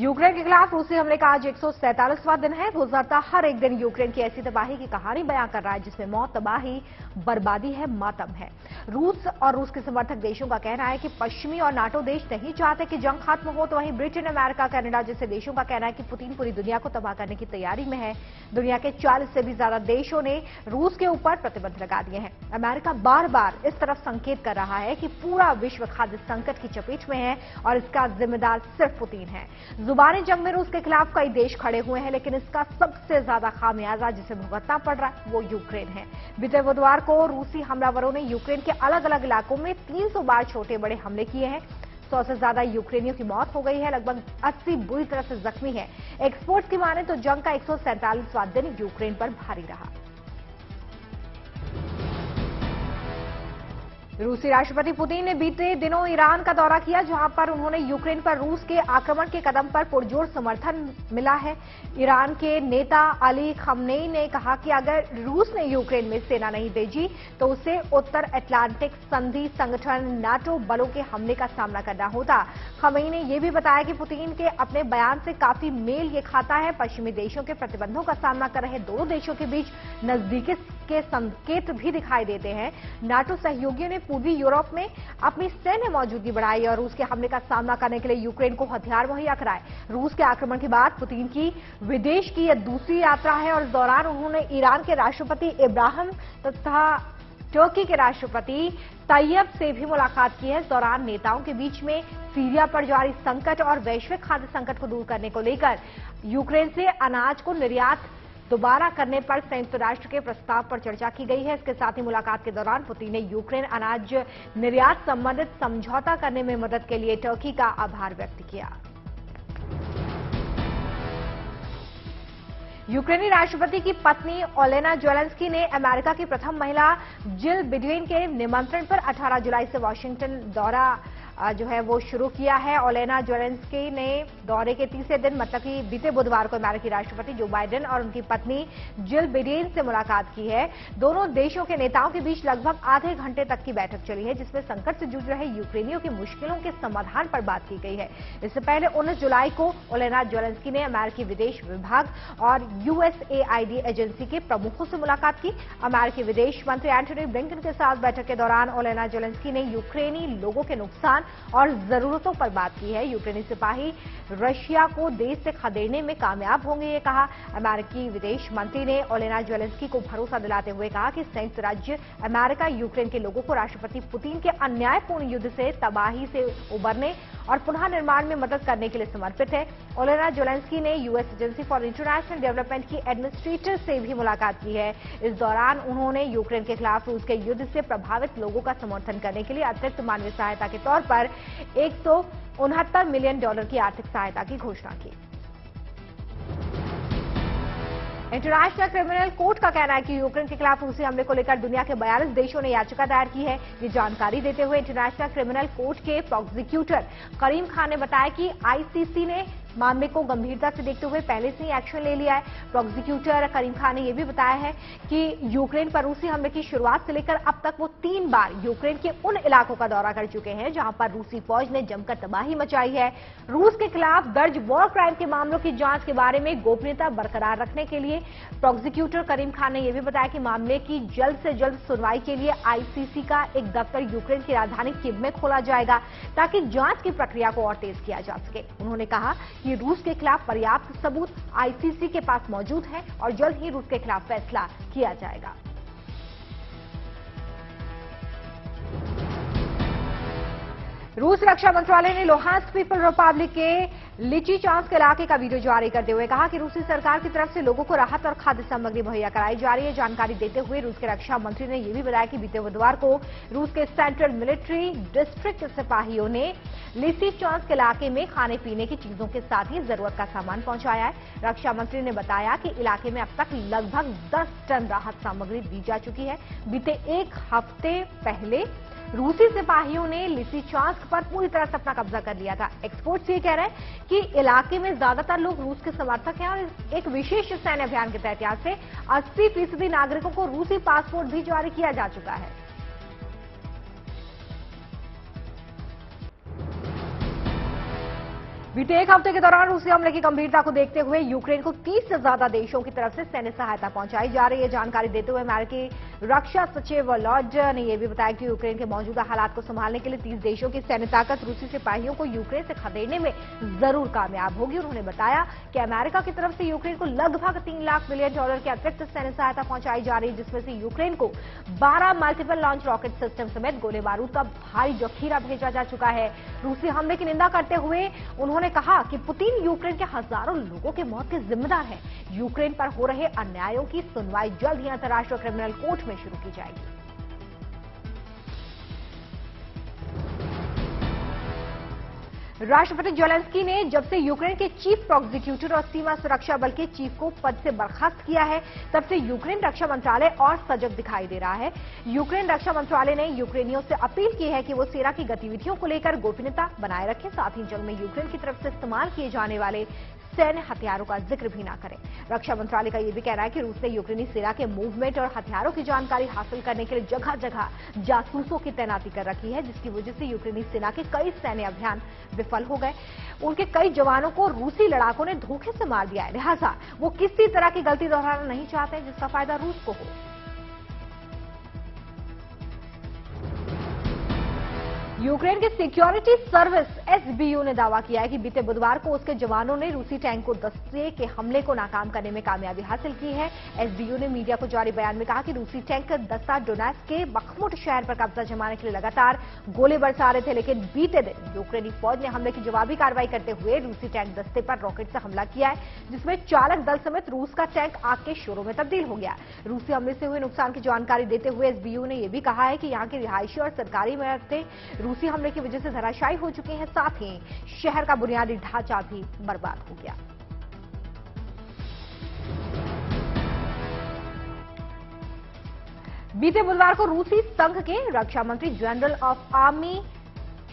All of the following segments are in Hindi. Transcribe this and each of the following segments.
यूक्रेन के खिलाफ रूसी हमले का आज 147वां दिन है। गुजरता हर एक दिन यूक्रेन की ऐसी तबाही की कहानी बयां कर रहा है जिसमें मौत, तबाही, बर्बादी है, मातम है। रूस और रूस के समर्थक देशों का कहना है कि पश्चिमी और नाटो देश नहीं चाहते कि जंग खत्म हो, तो वहीं ब्रिटेन, अमेरिका, कनाडा जैसे देशों का कहना है कि पुतिन पूरी दुनिया को तबाह करने की तैयारी में है। दुनिया के 40 से भी ज्यादा देशों ने रूस के ऊपर प्रतिबंध लगा दिए हैं। अमेरिका बार बार इस तरफ संकेत कर रहा है कि पूरा विश्व खाद्य संकट की चपेट में है और इसका जिम्मेदार सिर्फ पुतिन है। जुबानी जंग में रूस के खिलाफ कई देश खड़े हुए हैं, लेकिन इसका सबसे ज्यादा खामियाजा जिसे भुगतना पड़ रहा है वो यूक्रेन है। बीते बुधवार को रूसी हमलावरों ने यूक्रेन के अलग अलग इलाकों में 300 बार छोटे बड़े हमले किए हैं। 100 से ज्यादा यूक्रेनियों की मौत हो गई है, लगभग 80 बुरी तरह से जख्मी है। एक्सपर्ट्स की माने तो जंग का 147वां दिन यूक्रेन पर भारी रहा। रूसी राष्ट्रपति पुतिन ने बीते दिनों ईरान का दौरा किया, जहां पर उन्होंने यूक्रेन पर रूस के आक्रमण के कदम पर पुरजोर समर्थन मिला है। ईरान के नेता अली खमनेई ने कहा कि अगर रूस ने यूक्रेन में सेना नहीं भेजी तो उसे उत्तर अटलांटिक संधि संगठन नाटो बलों के हमले का सामना करना होता। खमनेई ने यह भी बताया कि पुतिन के अपने बयान से काफी मेल ये खाता है। पश्चिमी देशों के प्रतिबंधों का सामना कर रहे दोनों देशों के बीच नजदीकी के संकेत भी दिखाई देते हैं। नाटो सहयोगियों ने पूर्वी यूरोप में अपनी सैन्य मौजूदगी बढ़ाई और रूस के हमले का सामना करने के लिए यूक्रेन को हथियार मुहैया कराए। रूस के आक्रमण के बाद पुतिन की विदेश की यह दूसरी यात्रा है और इस दौरान उन्होंने ईरान के राष्ट्रपति इब्राहिम तथा तुर्की के राष्ट्रपति तैयब से भी मुलाकात की है। इस दौरान नेताओं के बीच में सीरिया पर जारी संकट और वैश्विक खाद्य संकट को दूर करने को लेकर यूक्रेन से अनाज को निर्यात दोबारा करने पर संयुक्त राष्ट्र के प्रस्ताव पर चर्चा की गई है। इसके साथ ही मुलाकात के दौरान पुतिन ने यूक्रेन अनाज निर्यात संबंधित समझौता करने में मदद के लिए तुर्की का आभार व्यक्त किया। यूक्रेनी राष्ट्रपति की पत्नी ओलेना ज़ेलेंस्की ने अमेरिका की प्रथम महिला जिल बिडेन के निमंत्रण पर 18 जुलाई से वाशिंगटन दौरा जो है वो शुरू किया है। ओलेना ज़ेलेंस्की ने दौरे के तीसरे दिन मतलब कि बीते बुधवार को अमेरिकी राष्ट्रपति जो बाइडेन और उनकी पत्नी जिल बिडेन से मुलाकात की है। दोनों देशों के नेताओं के बीच लगभग आधे घंटे तक की बैठक चली है, जिसमें संकट से जूझ रहे यूक्रेनियों की मुश्किलों के समाधान पर बात की गई है। इससे पहले 19 जुलाई को ओलेना ज़ेलेंस्की ने अमेरिकी विदेश विभाग और यूएसएआईडी एजेंसी के प्रमुखों से मुलाकात की। अमेरिकी विदेश मंत्री एंटनी ब्लिंकन के साथ बैठक के दौरान ओलेना ज़ेलेंस्की ने यूक्रेनी लोगों के नुकसान और जरूरतों पर बात की है। यूक्रेनी सिपाही रशिया को देश से खदेड़ने में कामयाब होंगे, ये कहा। अमेरिकी विदेश मंत्री ने ओलेना ज़ेलेंस्की को भरोसा दिलाते हुए कहा कि संयुक्त राज्य अमेरिका यूक्रेन के लोगों को राष्ट्रपति पुतिन के अन्यायपूर्ण युद्ध से तबाही से उबरने और पुनः निर्माण में मदद करने के लिए समर्पित है। ओलेना ज़ेलेंस्की ने US agency for international development की एडमिनिस्ट्रेटर से भी मुलाकात की है। इस दौरान उन्होंने यूक्रेन के खिलाफ रूस के युद्ध से प्रभावित लोगों का समर्थन करने के लिए अतिरिक्त मानवीय सहायता के तौर पर $169 मिलियन की आर्थिक सहायता की घोषणा की। इंटरनेशनल क्रिमिनल कोर्ट का कहना है कि यूक्रेन के खिलाफ रूसी हमले को लेकर दुनिया के 42 देशों ने याचिका दायर की है। ये जानकारी देते हुए इंटरनेशनल क्रिमिनल कोर्ट के प्रोसिक्यूटर करीम खान ने बताया कि आईसीसी ने मामले को गंभीरता से देखते हुए पहले से ही एक्शन ले लिया है। प्रोसिक्यूटर करीम खान ने यह भी बताया है कि यूक्रेन पर रूसी हमले की शुरुआत से लेकर अब तक वो 3 बार यूक्रेन के उन इलाकों का दौरा कर चुके हैं जहां पर रूसी फौज ने जमकर तबाही मचाई है। रूस के खिलाफ दर्ज वॉर क्राइम के मामलों की जांच के बारे में गोपनीयता बरकरार रखने के लिए प्रोसिक्यूटर करीम खान ने यह भी बताया कि मामले की जल्द से जल्द सुनवाई के लिए आईसीसी का एक दफ्तर यूक्रेन की राजधानी कीव में खोला जाएगा ताकि जांच की प्रक्रिया को और तेज किया जा सके। उन्होंने कहा कि रूस के खिलाफ पर्याप्त सबूत आईसीसी के पास मौजूद है और जल्द ही रूस के खिलाफ फैसला किया जाएगा। रूस रक्षा मंत्रालय ने लुहांस्क पीपल रिपब्लिक के लिचिचांस्क इलाके का वीडियो जारी करते हुए कहा कि रूसी सरकार की तरफ से लोगों को राहत और खाद्य सामग्री मुहैया कराई जा रही है। जानकारी देते हुए रूस के रक्षा मंत्री ने यह भी बताया कि बीते बुधवार को रूस के सेंट्रल मिलिट्री डिस्ट्रिक्ट सिपाहियों ने लिचिचांस्क इलाके में खाने पीने की चीजों के साथ ही जरूरत का सामान पहुंचाया है। रक्षा मंत्री ने बताया कि इलाके में अब तक लगभग 10 टन राहत सामग्री दी जा चुकी है। बीते 1 हफ्ते पहले रूसी सिपाहियों ने लिसिचांस्क पर पूरी तरह से अपना कब्जा कर लिया था। एक्सपर्ट्स ये कह रहे हैं कि इलाके में ज्यादातर लोग रूस के समर्थक हैं और एक विशेष सैन्य अभियान के तहत यहां से 80% नागरिकों को रूसी पासपोर्ट भी जारी किया जा चुका है। बीते एक हफ्ते के दौरान रूसी हमले की गंभीरता को देखते हुए यूक्रेन को 30 से ज्यादा देशों की तरफ से सैन्य सहायता पहुंचाई जा रही है। जानकारी देते हुए अमेरिकी रक्षा सचिव लॉर्ड ने यह भी बताया कि यूक्रेन के मौजूदा हालात को संभालने के लिए 30 देशों की सैन्य ताकत रूसी सिपाहियों को यूक्रेन से खदेड़ने में जरूर कामयाब होगी। उन्होंने बताया कि अमेरिका की तरफ से यूक्रेन को लगभग $3 लाख मिलियन की अतिरिक्त सैन्य सहायता पहुंचाई जा रही है, जिसमें से यूक्रेन को 12 मल्टीपल लॉन्च रॉकेट सिस्टम समेत गोले बारूद का भारी जखीरा भेजा जा चुका है। रूसी हमले की निंदा करते हुए उन्होंने कहा कि पुतिन यूक्रेन के हजारों लोगों के मौत के जिम्मेदार हैं। यूक्रेन पर हो रहे अन्यायों की सुनवाई जल्द ही अंतर्राष्ट्रीय क्रिमिनल कोर्ट में शुरू की जाएगी। राष्ट्रपति जेलेंस्की ने जब से यूक्रेन के चीफ प्रोसिक्यूटर और सीमा सुरक्षा बल के चीफ को पद से बर्खास्त किया है, तब से यूक्रेन रक्षा मंत्रालय और सजग दिखाई दे रहा है। यूक्रेन रक्षा मंत्रालय ने यूक्रेनियों से अपील की है कि वो सेना की गतिविधियों को लेकर गोपनीयता बनाए रखें, साथ ही जंग में यूक्रेन की तरफ से इस्तेमाल किए जाने वाले सैन्य हथियारों का जिक्र भी न करें। रक्षा मंत्रालय का यह भी कहना है कि रूस ने यूक्रेनी सेना के मूवमेंट और हथियारों की जानकारी हासिल करने के लिए जगह जगह जासूसों की तैनाती कर रखी है, जिसकी वजह से यूक्रेनी सेना के कई सैन्य अभियान विफल हो गए। उनके कई जवानों को रूसी लड़ाकों ने धोखे से मार दिया है, लिहाजा वो किसी तरह की गलती दोहराना नहीं चाहते जिसका फायदा रूस को हो। यूक्रेन के सिक्योरिटी सर्विस एसबीयू ने दावा किया है कि बीते बुधवार को उसके जवानों ने रूसी टैंक दस्ते के हमले को नाकाम करने में कामयाबी हासिल की है। एसबीयू ने मीडिया को जारी बयान में कहा कि रूसी टैंक दस्ता डोनेट्स्क के बख्मुट शहर पर कब्जा जमाने के लिए लगातार गोले बरसा रहे थे, लेकिन बीते दिन यूक्रेनी फौज ने हमले की जवाबी कार्रवाई करते हुए रूसी टैंक दस्ते पर रॉकेट से हमला किया है, जिसमें चालक दल समेत रूस का टैंक आग के शोरों में तब्दील हो गया। रूसी हमले से हुए नुकसान की जानकारी देते हुए एसबीयू ने यह भी कहा है कि यहां की रिहायशी और सरकारी इमारतें रूसी हमले की वजह से धराशायी हो चुकी हैं, साथ ही शहर का बुनियादी ढांचा भी बर्बाद हो गया। बीते बुधवार को रूसी संघ के रक्षा मंत्री जनरल ऑफ आर्मी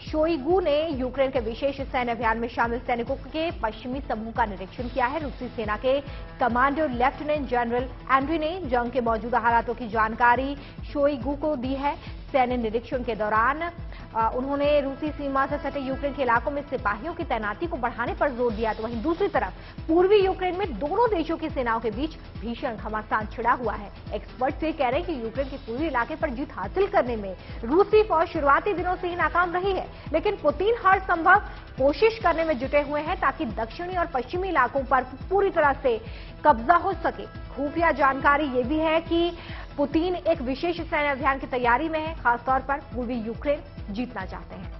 शोइगु ने यूक्रेन के विशेष सैन्य अभियान में शामिल सैनिकों के पश्चिमी समूह का निरीक्षण किया है। रूसी सेना के कमांडर लेफ्टिनेंट जनरल एंड्री ने जंग के मौजूदा हालातों की जानकारी शोइगु को दी है। सैन्य निरीक्षण के दौरान उन्होंने रूसी सीमा से सटे यूक्रेन के इलाकों में सिपाहियों की तैनाती को बढ़ाने पर जोर दिया, तो वहीं दूसरी तरफ पूर्वी यूक्रेन में दोनों देशों की सेनाओं के बीच भीषण घमासान छिड़ा हुआ है। एक्सपर्ट ये कह रहे हैं कि यूक्रेन के पूर्वी इलाके पर जीत हासिल करने में रूसी फौज शुरुआती दिनों से ही नाकाम रही है, लेकिन पुतिन हर संभव कोशिश करने में जुटे हुए हैं ताकि दक्षिणी और पश्चिमी इलाकों पर पूरी तरह से कब्जा हो सके। खुफिया जानकारी ये भी है कि पुतिन एक विशेष सैन्य अभियान की तैयारी में है, खासतौर पर पूर्वी यूक्रेन जीतना चाहते हैं।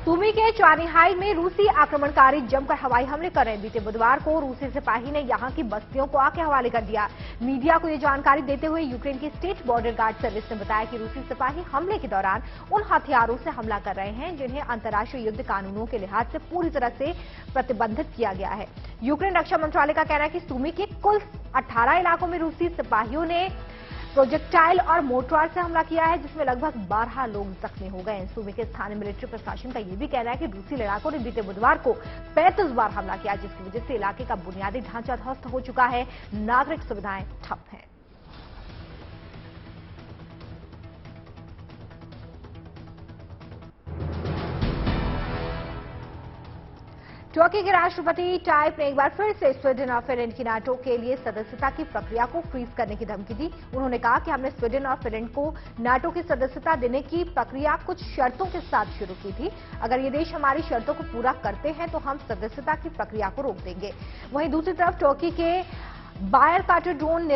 सुमी के चानिहाई में रूसी आक्रमणकारी जमकर हवाई हमले कर रहे हैं। बीते बुधवार को रूसी सिपाही ने यहां की बस्तियों को आग के हवाले कर दिया। मीडिया को यह जानकारी देते हुए यूक्रेन की स्टेट बॉर्डर गार्ड सर्विस ने बताया कि रूसी सिपाही हमले के दौरान उन हथियारों से हमला कर रहे हैं जिन्हें अंतर्राष्ट्रीय युद्ध कानूनों के लिहाज से पूरी तरह से प्रतिबंधित किया गया है। यूक्रेन रक्षा मंत्रालय का कहना है कि सुमी के कुल 18 इलाकों में रूसी सिपाहियों ने प्रोजेक्टाइल और मोर्टार से हमला किया है, जिसमें लगभग 12 लोग जख्मी हो गए। सूबे के स्थानीय मिलिट्री प्रशासन का यह भी कहना है कि रूसी लड़ाकों ने बीते बुधवार को 35 बार हमला किया, जिसकी वजह से इलाके का बुनियादी ढांचा ध्वस्त हो चुका है, नागरिक सुविधाएं ठप हैं। तुर्की के राष्ट्रपति टाइप ने एक बार फिर से स्वीडन और फिनलैंड की नाटो के लिए सदस्यता की प्रक्रिया को फ्रीज करने की धमकी दी। उन्होंने कहा कि हमने स्वीडन और फिनलैंड को नाटो की सदस्यता देने की प्रक्रिया कुछ शर्तों के साथ शुरू की थी। अगर ये देश हमारी शर्तों को पूरा करते हैं तो हम सदस्यता की प्रक्रिया को रोक देंगे। वहीं दूसरी तरफ तुर्की के बायरकाटर ड्रोन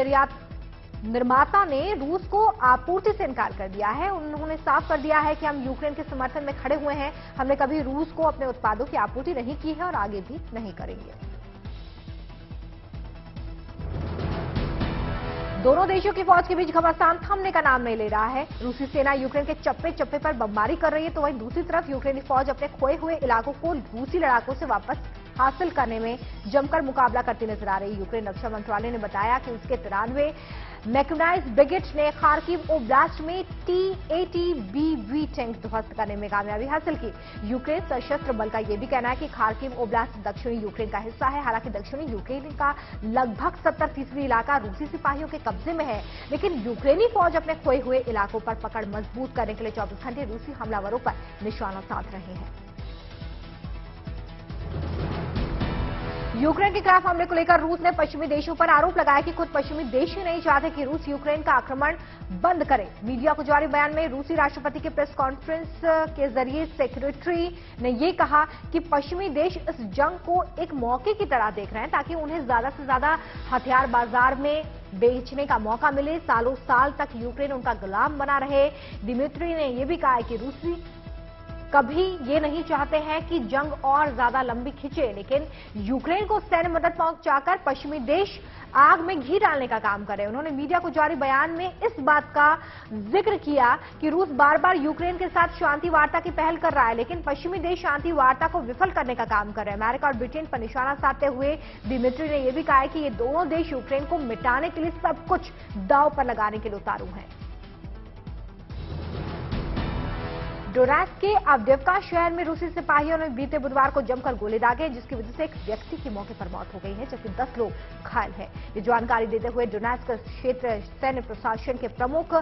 निर्माता ने रूस को आपूर्ति से इनकार कर दिया है। उन्होंने साफ कर दिया है कि हम यूक्रेन के समर्थन में खड़े हुए हैं, हमने कभी रूस को अपने उत्पादों की आपूर्ति नहीं की है और आगे भी नहीं करेंगे। दोनों देशों की फौज के बीच घमासान थमने का नाम नहीं ले रहा है। रूसी सेना यूक्रेन के चप्पे पर बमबारी कर रही है, तो वहीं दूसरी तरफ यूक्रेनी फौज अपने खोए हुए इलाकों को रूसी लड़ाकों से वापस हासिल करने में जमकर मुकाबला करती नजर आ रही। यूक्रेन रक्षा मंत्रालय ने बताया कि उसके 93 मैकेनाइज्ड ब्रिगेड ने खार्किव ओब्लास्ट में T-80BV टैंक ध्वस्त करने में कामयाबी हासिल की। यूक्रेन सशस्त्र बल का यह भी कहना है कि खार्किव ओब्लास्ट दक्षिणी यूक्रेन का हिस्सा है। हालांकि दक्षिणी यूक्रेन का लगभग 70% इलाका रूसी सिपाहियों के कब्जे में है, लेकिन यूक्रेनी फौज अपने खोए हुए इलाकों पर पकड़ मजबूत करने के लिए 24 घंटे रूसी हमलावरों पर निशाना साध रहे हैं। यूक्रेन के खिलाफ हमले को लेकर रूस ने पश्चिमी देशों पर आरोप लगाया कि खुद पश्चिमी देश ही नहीं चाहते कि रूस यूक्रेन का आक्रमण बंद करे। मीडिया को जारी बयान में रूसी राष्ट्रपति के प्रेस कॉन्फ्रेंस के जरिए सेक्रेटरी ने यह कहा कि पश्चिमी देश इस जंग को एक मौके की तरह देख रहे हैं ताकि उन्हें ज्यादा से ज्यादा हथियार बाजार में बेचने का मौका मिले। सालों साल तक यूक्रेन उनका गुलाम बना रहे। दिमित्री ने यह भी कहा है कि रूसी कभी ये नहीं चाहते हैं कि जंग और ज्यादा लंबी खिंचे, लेकिन यूक्रेन को सैन्य मदद पहुंचाकर पश्चिमी देश आग में घी डालने का काम करे। उन्होंने मीडिया को जारी बयान में इस बात का जिक्र किया कि रूस बार बार यूक्रेन के साथ शांति वार्ता की पहल कर रहा है, लेकिन पश्चिमी देश शांति वार्ता को विफल करने का काम कर रहे हैं। अमेरिका और ब्रिटेन पर निशाना साधते हुए दिमित्री ने यह भी कहा है कि ये दोनों देश यूक्रेन को मिटाने के लिए सब कुछ दांव पर लगाने के लिए उतारू हैं। डोनेट्स्क के अवदिवका शहर में रूसी सिपाहियों ने बीते बुधवार को जमकर गोले दागे, जिसकी वजह से एक व्यक्ति की मौके पर मौत हो गई है, जबकि 10 लोग घायल हैं। ये जानकारी देते हुए डोनेट्स्क क्षेत्र सैन्य प्रशासन के प्रमुख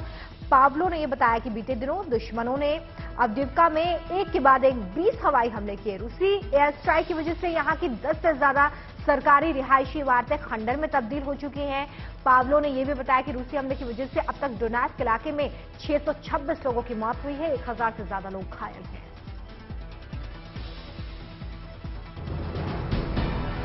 पाब्लो ने यह बताया कि बीते दिनों दुश्मनों ने अवदिवका में एक के बाद एक 20 हवाई हमले किए। रूसी एयर स्ट्राइक की वजह से यहां की 10 से ज्यादा सरकारी रिहायशी इमारतें खंडर में तब्दील हो चुकी हैं। पाब्लो ने यह भी बताया कि रूसी हमले की वजह से अब तक डोनेट्स्क इलाके में 626 लोगों की मौत हुई है, 1000 से ज्यादा लोग घायल हैं।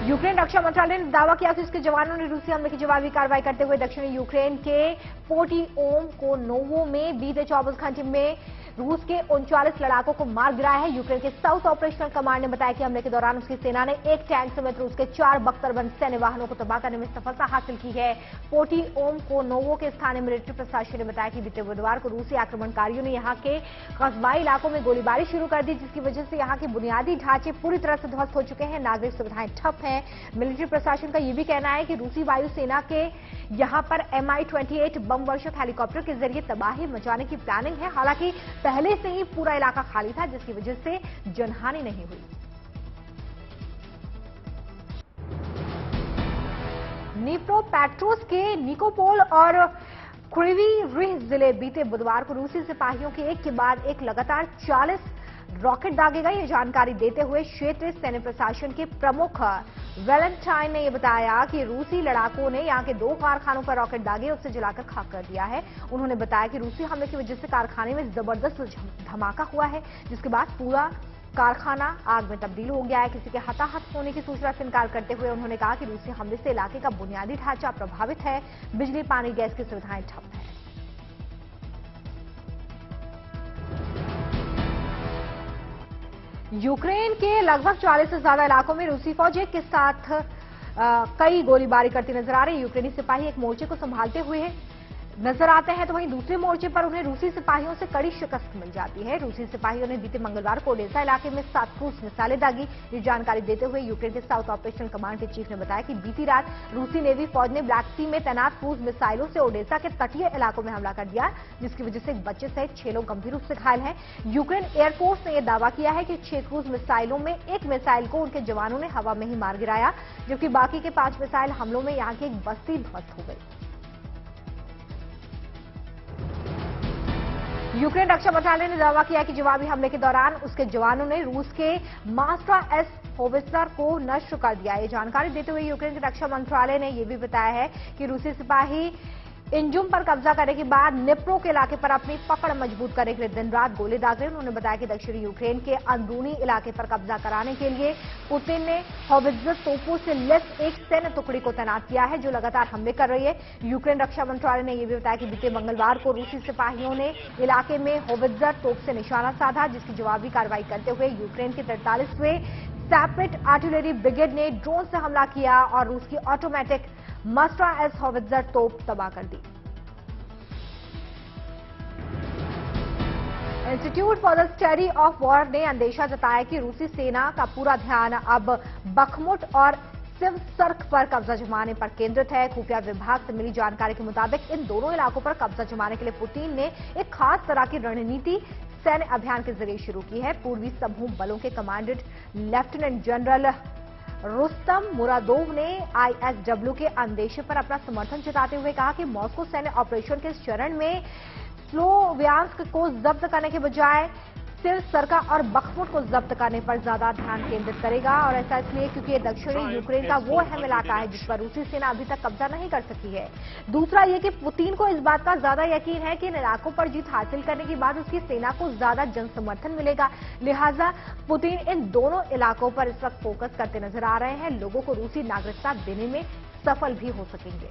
यूक्रेन रक्षा मंत्रालय ने दावा किया कि उसके जवानों ने रूसी हमले की जवाबी कार्रवाई करते हुए दक्षिणी यूक्रेन के पोर्टिओम को नोवो में बीते 24 घंटे में रूस के 39 लड़ाकों को मार गिराया है। यूक्रेन के साउथ ऑपरेशनल कमांड ने बताया कि हमले के दौरान उसकी सेना ने एक टैंक समेत रूस के 4 बख्तरबंद सैन्य वाहनों को तबाह करने में सफलता हासिल की है। पोर्टिओम को नोवो के स्थानीय मिलिट्री प्रशासन ने बताया कि बीते बुधवार को रूसी आक्रमणकारियों ने यहां के कस्बाई इलाकों में गोलीबारी शुरू कर दी, जिसकी वजह से यहां के बुनियादी ढांचे पूरी तरह से ध्वस्त हो चुके हैं। नागरिक सुविधाएं ठप हैं। मिलिट्री प्रशासन का यह भी कहना है कि रूसी वायुसेना के यहां पर Mi-28 बम वर्षक हेलीकॉप्टर के जरिए तबाही मचाने की प्लानिंग है। हालांकि पहले से ही पूरा इलाका खाली था, जिसकी वजह से जनहानि नहीं हुई। नीप्रोपेट्रोव्स्क के निकोपोल और क्रिवी रिह जिले बीते बुधवार को रूसी सिपाहियों के एक के बाद एक लगातार 40 रॉकेट दागे गए। ये जानकारी देते हुए क्षेत्रीय सैन्य प्रशासन के प्रमुख वैलेंटाइन ने यह बताया कि रूसी लड़ाकों ने यहां के 2 कारखानों पर रॉकेट दागे उसे जलाकर खाक कर दिया है। उन्होंने बताया कि रूसी हमले की वजह से कारखाने में जबरदस्त धमाका हुआ है, जिसके बाद पूरा कारखाना आग में तब्दील हो गया है। किसी के हताहत होने की सूचना से इनकार करते हुए उन्होंने कहा कि रूसी हमले से इलाके का बुनियादी ढांचा प्रभावित है। बिजली, पानी, गैस की सुविधाएं ठप है। यूक्रेन के लगभग 40 से ज्यादा इलाकों में रूसी फौज एक के साथ कई गोलीबारी करती नजर आ रही है। यूक्रेनी सिपाही एक मोर्चे को संभालते हुए नजर आते हैं, तो वहीं दूसरे मोर्चे पर उन्हें रूसी सिपाहियों से कड़ी शिकस्त मिल जाती है। रूसी सिपाहियों ने बीते मंगलवार को ओडेसा इलाके में 7 क्रूज मिसाइलें दागी। ये जानकारी देते हुए यूक्रेन के साउथ ऑपरेशनल कमांड के चीफ ने बताया कि बीती रात रूसी नेवी फौज ने ब्लैक सी में तैनात क्रूज मिसाइलों से ओडेसा के तटीय इलाकों में हमला कर दिया, जिसकी वजह से एक बच्चे सहित 6 लोग गंभीर रूप से घायल हैं। यूक्रेन एयरफोर्स ने यह दावा किया है कि 6 क्रूज मिसाइलों में एक मिसाइल को उनके जवानों ने हवा में ही मार गिराया, जबकि बाकी के 5 मिसाइल हमलों में यहां की एक बस्ती ध्वस्त हो गई। यूक्रेन रक्षा मंत्रालय ने दावा किया कि जवाबी हमले के दौरान उसके जवानों ने रूस के मास्टर एस होवित्जर को नष्ट कर दिया। ये जानकारी देते हुए यूक्रेन के रक्षा मंत्रालय ने यह भी बताया है कि रूसी सिपाही इंजुम पर कब्जा करने के बाद निप्रो के इलाके पर अपनी पकड़ मजबूत करने के लिए दिन रात गोले दाग रहे। उन्होंने बताया कि दक्षिणी यूक्रेन के अंदरूनी इलाके पर कब्जा कराने के लिए पुतिन ने होवित्जर तोपों से लैस एक सैन्य टुकड़ी को तैनात किया है, जो लगातार हमले कर रही है। यूक्रेन रक्षा मंत्रालय ने यह भी बताया कि बीते मंगलवार को रूसी सिपाहियों ने इलाके में होवित्जर तोप से निशाना साधा, जिसकी जवाबी कार्रवाई करते हुए यूक्रेन के 43वें सैपेट आर्टिलरी ब्रिगेड ने ड्रोन से हमला किया और रूस की ऑटोमेटिक मास्टर एस होवित्जर तोप तबाह कर दी। Institute for the study of war ने अंदेशा जताया कि रूसी सेना का पूरा ध्यान अब बखमुट और सिवसर्क पर कब्जा जमाने पर केंद्रित है। खुफिया विभाग से मिली जानकारी के मुताबिक इन दोनों इलाकों पर कब्जा जमाने के लिए पुतिन ने एक खास तरह की रणनीति सैन्य अभियान के जरिए शुरू की है। पूर्वी समूह बलों के कमांडेंट लेफ्टिनेंट जनरल रुस्तम मुरादोव ने आईएसडब्ल्यू के अंदेशे पर अपना समर्थन जताते हुए कहा कि मॉस्को सैन्य ऑपरेशन के इस चरण में स्लोवियांस्क को जब्त करने के बजाय सिवसर्का और बखमुट को जब्त करने पर ज्यादा ध्यान केंद्रित करेगा। और ऐसा इसलिए क्योंकि ये दक्षिणी यूक्रेन का वो अहम इलाका है जिस पर रूसी सेना अभी तक कब्जा नहीं कर सकी है। दूसरा ये कि पुतिन को इस बात का ज्यादा यकीन है कि इन इलाकों पर जीत हासिल करने के बाद उसकी सेना को ज्यादा जन समर्थन मिलेगा। लिहाजा पुतिन इन दोनों इलाकों पर इस वक्त फोकस करते नजर आ रहे हैं। लोगों को रूसी नागरिकता देने में सफल भी हो सकेंगे।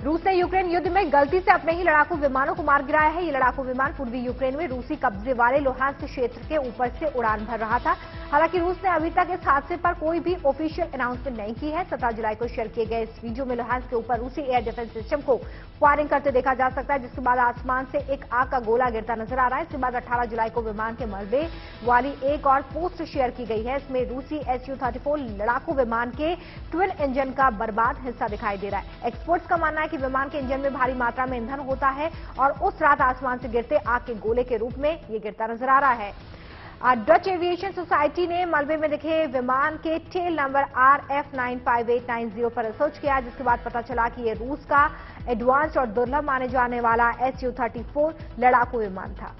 रूस ने यूक्रेन युद्ध में गलती से अपने ही लड़ाकू विमानों को मार गिराया है। ये लड़ाकू विमान पूर्वी यूक्रेन में रूसी कब्जे वाले लुहांस्क क्षेत्र के ऊपर से उड़ान भर रहा था। हालांकि रूस ने अभी तक इस हादसे पर कोई भी ऑफिशियल अनाउंसमेंट नहीं की है। 17 जुलाई को शेयर किए गए इस वीडियो में लुहांस्क के ऊपर रूसी एयर डिफेंस सिस्टम को फायरिंग करते देखा जा सकता है, जिसके बाद आसमान से एक आग का गोला गिरता नजर आ रहा है। इसके बाद 18 जुलाई को विमान के मलबे वाली एक और पोस्ट शेयर की गई है। इसमें रूसी Su-34 लड़ाकू विमान के ट्विन इंजन का बर्बाद हिस्सा दिखाई दे रहा है। एक्सपर्ट्स का मानना है कि विमान के इंजन में भारी मात्रा में ईंधन होता है और उस रात आसमान से गिरते आग के गोले के रूप में ये गिरता नजर आ रहा है। डच एविएशन सोसाइटी ने मलबे में दिखे विमान के टेल नंबर RF95890 पर रिसर्च किया, जिसके बाद पता चला कि ये रूस का एडवांस्ड और दुर्लभ माने जाने वाला Su-34 लड़ाकू विमान था।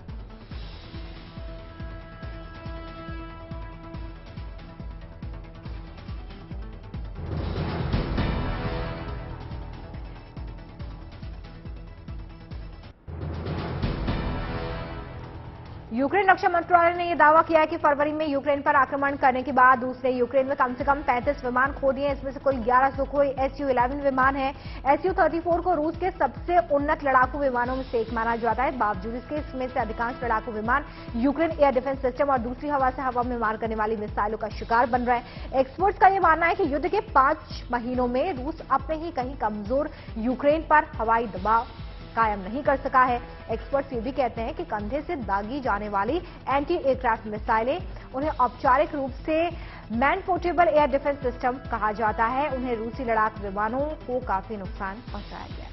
यूक्रेन रक्षा मंत्रालय ने यह दावा किया है कि फरवरी में यूक्रेन पर आक्रमण करने के बाद दूसरे यूक्रेन में कम से कम 35 विमान खो दिए। इसमें से कुल 11 सुखोई Su-11 विमान है। Su-34 को रूस के सबसे उन्नत लड़ाकू विमानों में से एक माना जाता है। बावजूद इसके इसमें से अधिकांश लड़ाकू विमान यूक्रेन एयर डिफेंस सिस्टम और दूसरी हवा से हवा में मार करने वाली मिसाइलों का शिकार बन रहा है। एक्सपर्ट्स का यह मानना है कि युद्ध के 5 महीनों में रूस अपने ही कहीं कमजोर यूक्रेन पर हवाई दबाव कायम नहीं कर सका है। एक्सपर्ट्स ये भी कहते हैं कि कंधे से दागी जाने वाली एंटी एयरक्राफ्ट मिसाइलें, उन्हें औपचारिक रूप से man portable air defence system कहा जाता है, उन्हें रूसी लड़ाकू विमानों को काफी नुकसान पहुंचाया गया।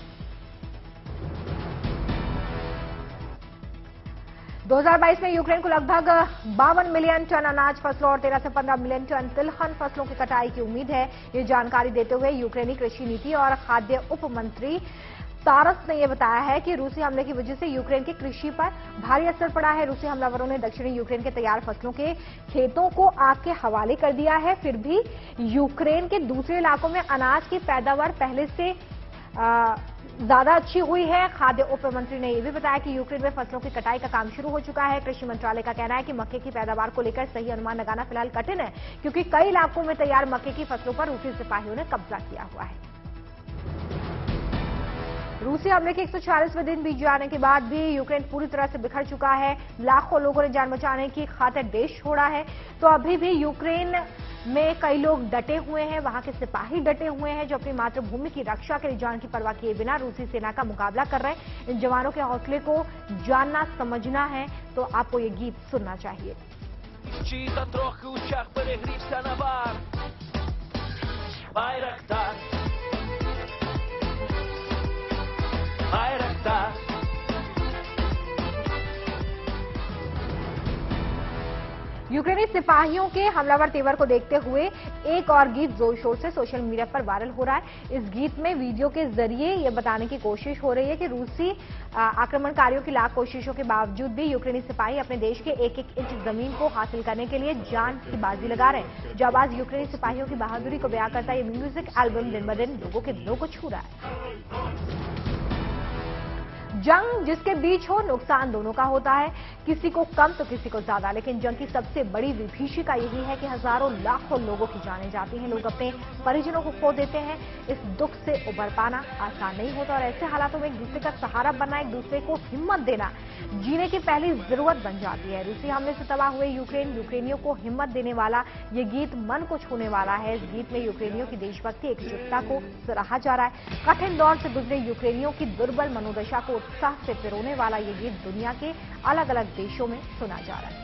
2022 में यूक्रेन को लगभग 52 मिलियन टन अनाज फसलों और 13 से 15 मिलियन टन तिलहन फसलों की कटाई की उम्मीद है। ये जानकारी देते हुए यूक्रेनी कृषि नीति और खाद्य उप मंत्री तारस ने यह बताया है कि रूसी हमले की वजह से यूक्रेन की कृषि पर भारी असर पड़ा है। रूसी हमलावरों ने दक्षिणी यूक्रेन के तैयार फसलों के खेतों को आग के हवाले कर दिया है। फिर भी यूक्रेन के दूसरे इलाकों में अनाज की पैदावार पहले से ज्यादा अच्छी हुई है। खाद्य उप मंत्री ने यह भी बताया कि यूक्रेन में फसलों की कटाई का काम शुरू हो चुका है। कृषि मंत्रालय का कहना है कि मक्के की पैदावार को लेकर सही अनुमान लगाना फिलहाल कठिन है, क्योंकि कई इलाकों में तैयार मक्के की फसलों पर रूसी सिपाहियों ने कब्जा किया हुआ है। रूसी हमले के 146वें दिन बीत जाने के बाद भी यूक्रेन पूरी तरह से बिखर चुका है। लाखों लोगों ने जान बचाने की खातिर देश छोड़ा है, तो अभी भी यूक्रेन में कई लोग डटे हुए हैं। वहां के सिपाही डटे हुए हैं जो अपनी मातृभूमि की रक्षा के लिए जान की परवाह किए बिना रूसी सेना का मुकाबला कर रहे हैं। इन जवानों के हौसले को जानना समझना है तो आपको ये गीत सुनना चाहिए। यूक्रेनी सिपाहियों के हमलावर तेवर को देखते हुए एक और गीत जोर शोर से सोशल मीडिया पर वायरल हो रहा है। इस गीत में वीडियो के जरिए ये बताने की कोशिश हो रही है कि रूसी आक्रमणकारियों की लाख कोशिशों के बावजूद भी यूक्रेनी सिपाही अपने देश के एक एक इंच जमीन को हासिल करने के लिए जान की बाजी लगा रहे हैं। जाबाज यूक्रेनी सिपाहियों की बहादुरी को बयां करता ये म्यूजिक एल्बम दिन ब दिन लोगों के दिलों को छू रहा है। जंग जिसके बीच हो, नुकसान दोनों का होता है, किसी को कम तो किसी को ज्यादा। लेकिन जंग की सबसे बड़ी विभीषिका यही है कि हजारों लाखों लोगों की जानें जाती हैं, लोग अपने परिजनों को खो देते हैं। इस दुख से उबर पाना आसान नहीं होता और ऐसे हालातों में एक दूसरे का सहारा बनना, एक दूसरे को हिम्मत देना जीने की पहली जरूरत बन जाती है। रूसी हमले से तबाह हुए यूक्रेनियों को हिम्मत देने वाला ये गीत मन को छूने वाला है। इस गीत में यूक्रेनियों की देशभक्ति, एकजुटता को सराहा जा रहा है। कठिन दौर से गुजरे यूक्रेनियों की दुर्बल मनोदशा को उत्साह से पिरोने वाला ये गीत दुनिया के अलग अलग देशों में सुना जा रहा है।